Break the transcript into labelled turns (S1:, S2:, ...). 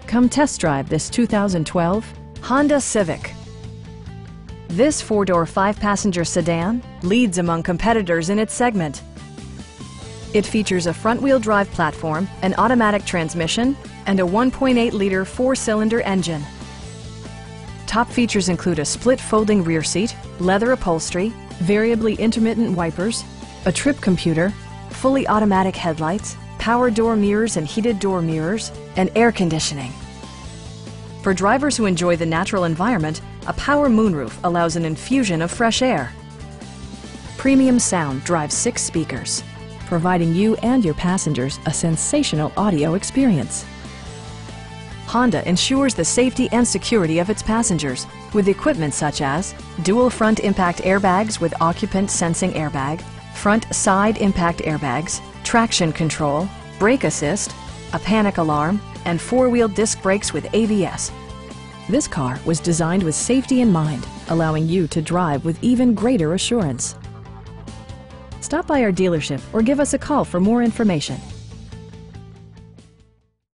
S1: Come test drive this 2012 Honda Civic. This four-door, five-passenger sedan leads among competitors in its segment. It features a front-wheel drive platform, an automatic transmission, and a 1.8-liter four-cylinder engine. Top features include a split folding rear seat, leather upholstery, variably intermittent wipers, a trip computer, fully automatic headlights, power door mirrors and heated door mirrors, and air conditioning. For drivers who enjoy the natural environment, a power moonroof allows an infusion of fresh air. Premium sound drives 6 speakers, providing you and your passengers a sensational audio experience. Honda ensures the safety and security of its passengers with equipment such as dual front impact airbags with occupant sensing airbag, front side impact airbags, traction control, brake assist, a panic alarm, and four-wheel disc brakes with ABS. This car was designed with safety in mind, allowing you to drive with even greater assurance. Stop by our dealership or give us a call for more information.